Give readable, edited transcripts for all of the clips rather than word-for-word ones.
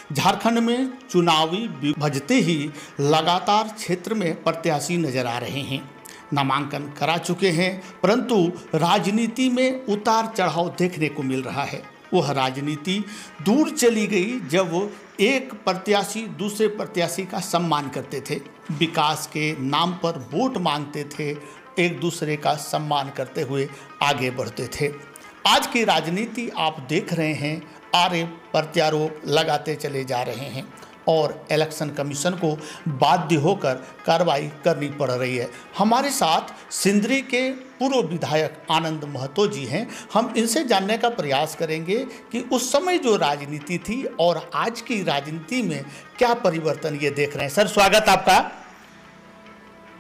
झारखंड में चुनावी भजते ही लगातार क्षेत्र में प्रत्याशी नजर आ रहे हैं, नामांकन करा चुके हैं, परंतु राजनीति में उतार चढ़ाव देखने को मिल रहा है। वह राजनीति दूर चली गई जब एक प्रत्याशी दूसरे प्रत्याशी का सम्मान करते थे, विकास के नाम पर वोट मांगते थे, एक दूसरे का सम्मान करते हुए आगे बढ़ते थे। आज की राजनीति आप देख रहे हैं, आरोप प्रत्यारोप लगाते चले जा रहे हैं और इलेक्शन कमीशन को बाध्य होकर कार्रवाई करनी पड़ रही है। हमारे साथ सिंदरी के पूर्व विधायक आनंद महतो जी हैं। हम इनसे जानने का प्रयास करेंगे कि उस समय जो राजनीति थी और आज की राजनीति में क्या परिवर्तन ये देख रहे हैं। सर, स्वागत आपका।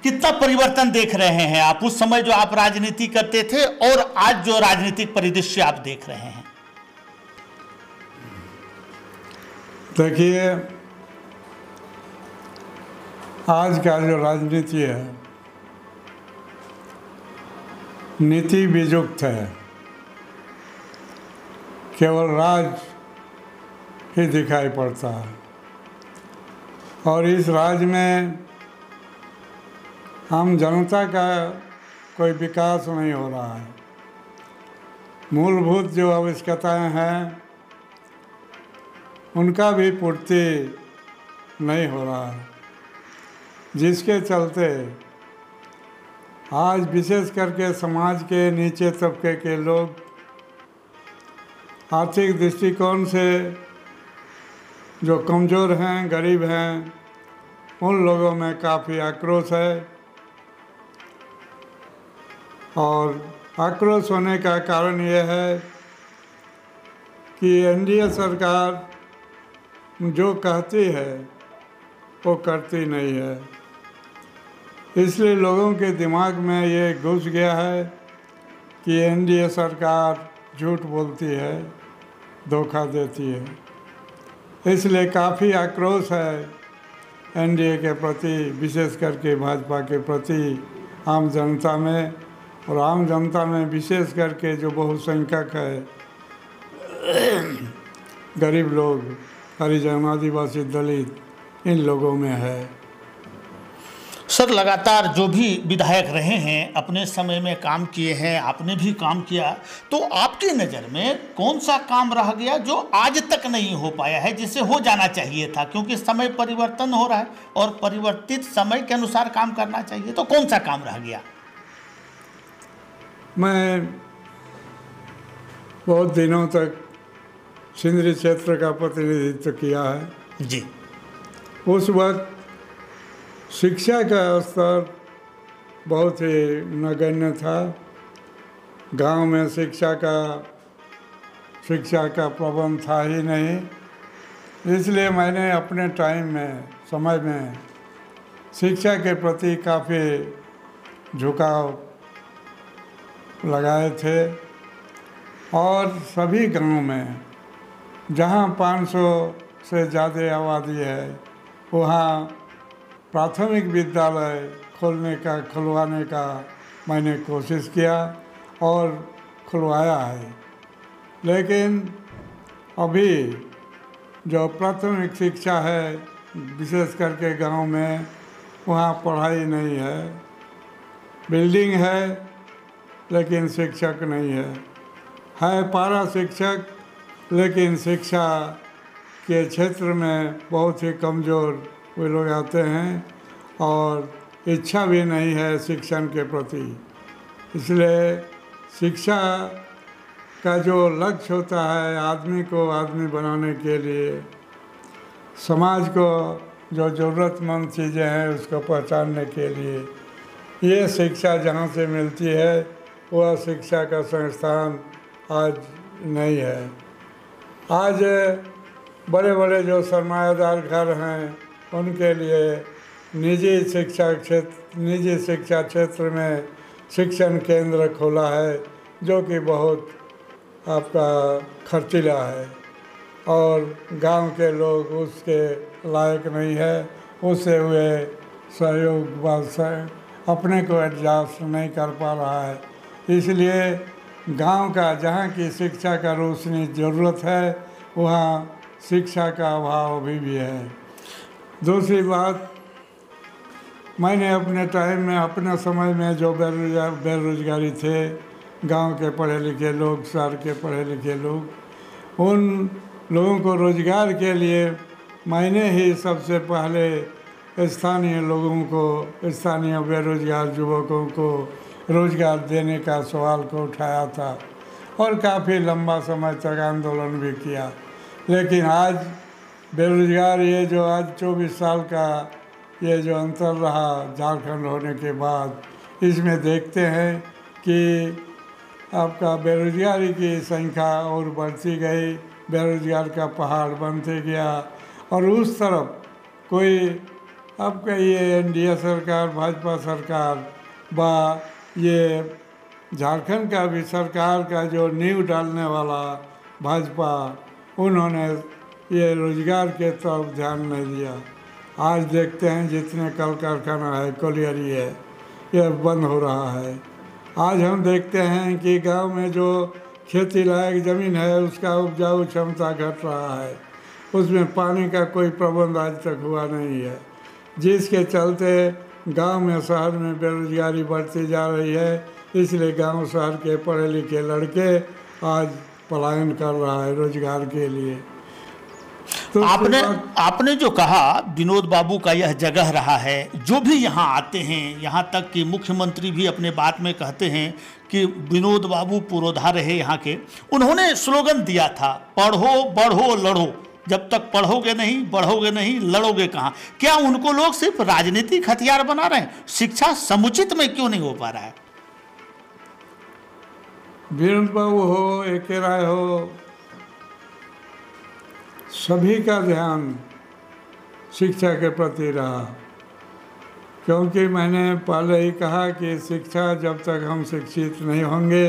कितना परिवर्तन देख रहे हैं आप, उस समय जो आप राजनीति करते थे और आज जो राजनीतिक परिदृश्य आप देख रहे हैं? देखिए, आज का जो राजनीति है नीति वियुक्त है, केवल राज ही दिखाई पड़ता है और इस राज में आम जनता का कोई विकास नहीं हो रहा है। मूलभूत जो आवश्यकताएं हैं उनका भी पूर्ति नहीं हो रहा है, जिसके चलते आज विशेष करके समाज के नीचे तबके के लोग आर्थिक दृष्टिकोण से जो कमज़ोर हैं, गरीब हैं, उन लोगों में काफ़ी आक्रोश है। और आक्रोश होने का कारण यह है कि एनडीए सरकार जो कहती है वो करती नहीं है, इसलिए लोगों के दिमाग में ये घुस गया है कि एनडीए सरकार झूठ बोलती है, धोखा देती है। इसलिए काफ़ी आक्रोश है एनडीए के प्रति, विशेष करके भाजपा के प्रति आम जनता में, और आम जनता में विशेष करके जो बहुसंख्यक है, गरीब लोग, हरिजन, आदिवासी, दलित, इन लोगों में है। सर, लगातार जो भी विधायक रहे हैं अपने समय में काम किए हैं, आपने भी काम किया, तो आपकी नज़र में कौन सा काम रह गया जो आज तक नहीं हो पाया है, जिसे हो जाना चाहिए था? क्योंकि समय परिवर्तन हो रहा है और परिवर्तित समय के अनुसार काम करना चाहिए, तो कौन सा काम रह गया? मैं बहुत दिनों तक सिंदरी क्षेत्र का प्रतिनिधित्व किया है जी। उस वक्त शिक्षा का स्तर बहुत ही नगण्य था। गांव में शिक्षा का प्रबंध था ही नहीं, इसलिए मैंने अपने समय में शिक्षा के प्रति काफ़ी झुकाव लगाए थे और सभी गांव में जहां 500 से ज़्यादा आबादी है वहां प्राथमिक विद्यालय खुलवाने का मैंने कोशिश किया और खुलवाया है। लेकिन अभी जो प्राथमिक शिक्षा है, विशेष करके गांव में, वहाँ पढ़ाई नहीं है। बिल्डिंग है लेकिन शिक्षक नहीं है पारा शिक्षक, लेकिन शिक्षा के क्षेत्र में बहुत ही कमज़ोर वे लोग आते हैं और इच्छा भी नहीं है शिक्षण के प्रति। इसलिए शिक्षा का जो लक्ष्य होता है आदमी को आदमी बनाने के लिए, समाज को जो ज़रूरतमंद चीज़ें हैं उसको पहचानने के लिए, ये शिक्षा जहाँ से मिलती है वह शिक्षा का संस्थान आज नहीं है। आज बड़े बड़े जो सरमायादार घर हैं उनके लिए निजी शिक्षा क्षेत्र में शिक्षण केंद्र खोला है, जो कि बहुत आपका खर्चीला है और गांव के लोग उसके लायक नहीं है। उससे हुए सहयोग अपने को एडजस्ट नहीं कर पा रहा है। इसलिए गांव का जहाँ की शिक्षा का रोशनी ज़रूरत है वहाँ शिक्षा का अभाव अभी भी है। दूसरी बात, मैंने अपने टाइम में, अपने समय में जो बेरोजगारी थे, गांव के पढ़े लिखे लोग, शहर के पढ़े लिखे लोग, उन लोगों को रोजगार के लिए मैंने ही सबसे पहले स्थानीय लोगों को, स्थानीय बेरोजगार युवकों को रोजगार देने का सवाल को उठाया था और काफ़ी लंबा समय तक आंदोलन भी किया। लेकिन आज बेरोजगार, ये जो आज 24 साल का ये जो अंतर रहा झारखंड होने के बाद, इसमें देखते हैं कि आपका बेरोजगारी की संख्या और बढ़ती गई, बेरोजगार का पहाड़ बनते गया। और उस तरफ कोई आपका ये एनडीए सरकार, भाजपा सरकार ये झारखंड का भी सरकार का जो नींव डालने वाला भाजपा, उन्होंने ये रोजगार के तरफ ध्यान नहीं दिया। आज देखते हैं जितने कल कारखाना है, कोलियरी है, यह बंद हो रहा है। आज हम देखते हैं कि गांव में जो खेती लायक ज़मीन है उसका उपजाऊ क्षमता घट रहा है, उसमें पानी का कोई प्रबंध आज तक हुआ नहीं है, जिसके चलते गांव में शहर में बेरोजगारी बढ़ती जा रही है। इसलिए गांव शहर के पढ़े लिखे लड़के आज पलायन कर रहा है रोजगार के लिए। तो आपने जो कहा, विनोद बाबू का यह जगह रहा है, जो भी यहाँ आते हैं, यहाँ तक कि मुख्यमंत्री भी अपने बात में कहते हैं कि विनोद बाबू पुरोधा रहे यहाँ के। उन्होंने स्लोगन दिया था, पढ़ो बढ़ो लड़ो, जब तक पढ़ोगे नहीं, बढ़ोगे नहीं, लड़ोगे कहाँ। क्या उनको लोग सिर्फ राजनीतिक हथियार बना रहे हैं? शिक्षा समुचित में क्यों नहीं हो पा रहा है? विनोद बाबू हो, ए.के. राय हो, सभी का ध्यान शिक्षा के प्रति रहा, क्योंकि मैंने पहले ही कहा कि शिक्षा, जब तक हम शिक्षित नहीं होंगे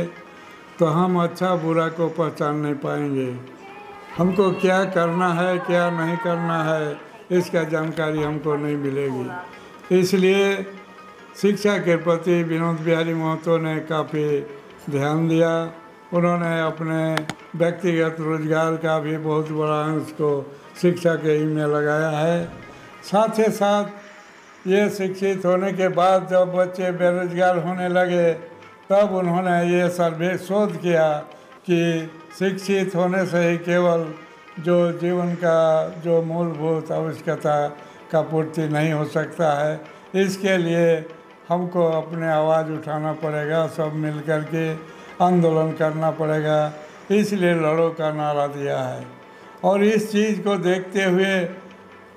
तो हम अच्छा बुरा को पहचान नहीं पाएंगे। हमको क्या करना है, क्या नहीं करना है, इसका जानकारी हमको नहीं मिलेगी। इसलिए शिक्षा के प्रति विनोद बिहारी महतो ने काफ़ी ध्यान दिया। उन्होंने अपने व्यक्तिगत रोजगार का भी बहुत बड़ा अंश को शिक्षा के ही में लगाया है। साथ ही साथ ये शिक्षित होने के बाद जब बच्चे बेरोजगार होने लगे, तब उन्होंने ये सर्वे शोध किया कि शिक्षित होने से ही केवल जो जीवन का जो मूलभूत आवश्यकता का पूर्ति नहीं हो सकता है। इसके लिए हमको अपने आवाज़ उठाना पड़ेगा, सब मिल कर के आंदोलन करना पड़ेगा। इसलिए लड़ो का नारा दिया है। और इस चीज़ को देखते हुए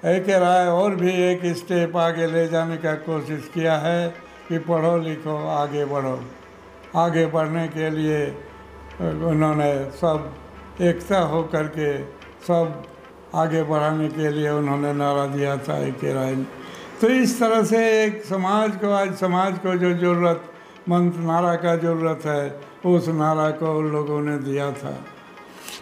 ए.के. राय और भी एक स्टेप आगे ले जाने का कोशिश किया है कि पढ़ो लिखो आगे बढ़ो। आगे बढ़ने के लिए उन्होंने सब एकता हो करके सब आगे बढ़ाने के लिए उन्होंने नारा दिया था ए.के. राय ने। तो इस तरह से एक समाज को, आज समाज को जो ज़रूरतमंद नारा का ज़रूरत है, उस नारा को उन लोगों ने दिया था।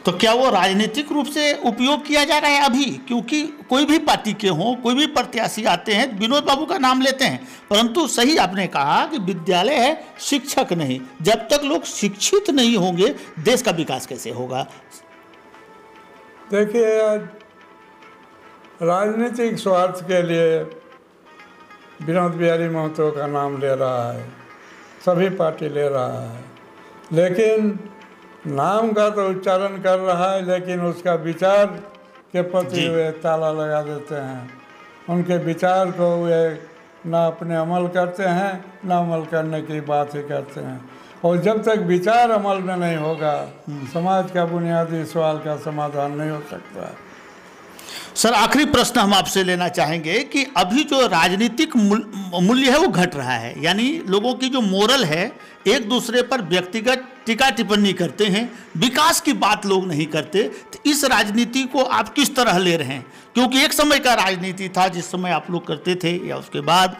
तो क्या वो राजनीतिक रूप से उपयोग किया जा रहा है अभी? क्योंकि कोई भी पार्टी के हों, कोई भी प्रत्याशी आते हैं, विनोद बाबू का नाम लेते हैं, परंतु सही आपने कहा कि विद्यालय है, शिक्षक नहीं। जब तक लोग शिक्षित नहीं होंगे, देश का विकास कैसे होगा? देखिए, आज राजनीतिक स्वार्थ के लिए विनोद बिहारी महतो का नाम ले रहा है, सभी पार्टी ले रहा है, लेकिन नाम का तो उच्चारण कर रहा है, लेकिन उसका विचार के प्रति वे ताला लगा देते हैं। उनके विचार को वे ना अपने अमल करते हैं, ना अमल करने की बात ही करते हैं। और जब तक विचार अमल में नहीं होगा, समाज का बुनियादी सवाल का समाधान नहीं हो सकता। सर, आखिरी प्रश्न हम आपसे लेना चाहेंगे कि अभी जो राजनीतिक मूल्य है वो घट रहा है, यानी लोगों की जो मोरल है, एक दूसरे पर व्यक्तिगत टीका टिप्पणी करते हैं, विकास की बात लोग नहीं करते। तो इस राजनीति को आप किस तरह ले रहे हैं? क्योंकि एक समय का राजनीति था जिस समय आप लोग करते थे, या उसके बाद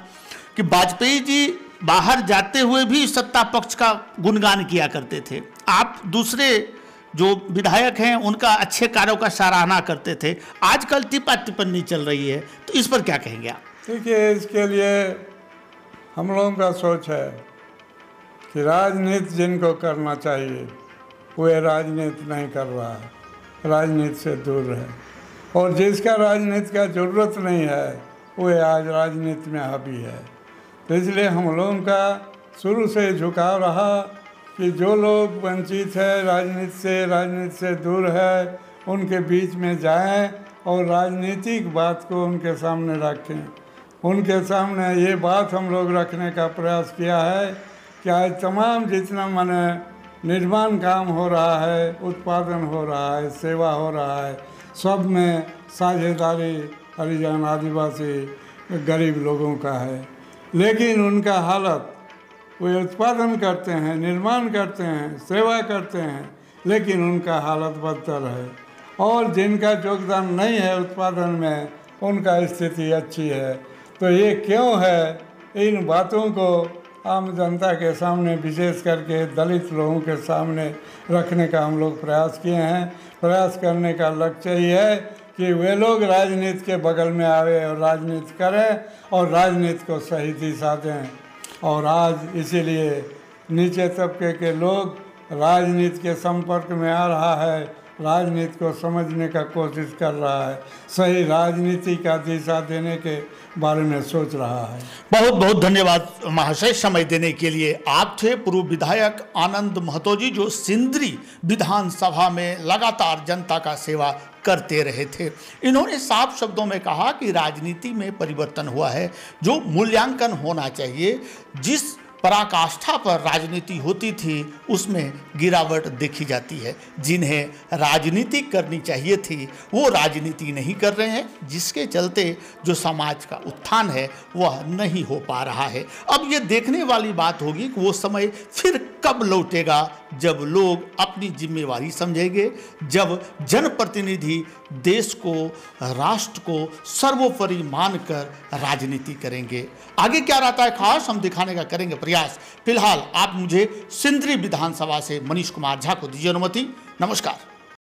कि वाजपेयी जी बाहर जाते हुए भी सत्ता पक्ष का गुणगान किया करते थे, आप दूसरे जो विधायक हैं उनका अच्छे कार्यों का सराहना करते थे। आजकल टिप्पा टिप्पणी चल रही है, तो इस पर क्या कहेंगे आप? देखिए, इसके लिए हम लोगों का सोच है कि राजनीति जिनको करना चाहिए वे राजनीति नहीं कर रहा है, राजनीति से दूर है। और जिसका राजनीति का ज़रूरत नहीं है वो आज राजनीति में हावी है। तो इसलिए हम लोगों का शुरू से झुकाव रहा कि जो लोग वंचित है राजनीति से दूर है, उनके बीच में जाएं और राजनीतिक बात को उनके सामने रखें। उनके सामने ये बात हम लोग रखने का प्रयास किया है कि आज तमाम जितना माने निर्माण काम हो रहा है, उत्पादन हो रहा है, सेवा हो रहा है, सब में साझेदारी हरिजन, आदिवासी, गरीब लोगों का है। लेकिन उनका हालत, वे उत्पादन करते हैं, निर्माण करते हैं, सेवा करते हैं, लेकिन उनका हालत बदतर है। और जिनका योगदान नहीं है उत्पादन में, उनका स्थिति अच्छी है। तो ये क्यों है, इन बातों को आम जनता के सामने, विशेष करके दलित लोगों के सामने रखने का हम लोग प्रयास किए हैं। प्रयास करने का लक्ष्य ये है कि वे लोग राजनीति के बगल में आवे और राजनीति करें और राजनीति को सही दिशा दें। और आज इसीलिए नीचे तबके के लोग राजनीति के संपर्क में आ रहा है, राजनीति को समझने का कोशिश कर रहा है, सही राजनीति का दिशा देने के बारे में सोच रहा है। बहुत बहुत धन्यवाद महाशय समय देने के लिए। आप थे पूर्व विधायक आनंद महतो जी, जो सिंदरी विधानसभा में लगातार जनता का सेवा करते रहे थे। इन्होंने साफ शब्दों में कहा कि राजनीति में परिवर्तन हुआ है, जो मूल्यांकन होना चाहिए। जिस पराकाष्ठा पर राजनीति होती थी उसमें गिरावट देखी जाती है। जिन्हें राजनीति करनी चाहिए थी वो राजनीति नहीं कर रहे हैं, जिसके चलते जो समाज का उत्थान है वह नहीं हो पा रहा है। अब ये देखने वाली बात होगी कि वो समय फिर कब लौटेगा, जब लोग अपनी जिम्मेवारी समझेंगे, जब जनप्रतिनिधि देश को, राष्ट्र को सर्वोपरि मानकर राजनीति करेंगे। आगे क्या रहता है खास हम दिखाने का करेंगे प्रयास। फिलहाल आप मुझे सिंदरी विधानसभा से मनीष कुमार झा को दीजिए अनुमति। नमस्कार।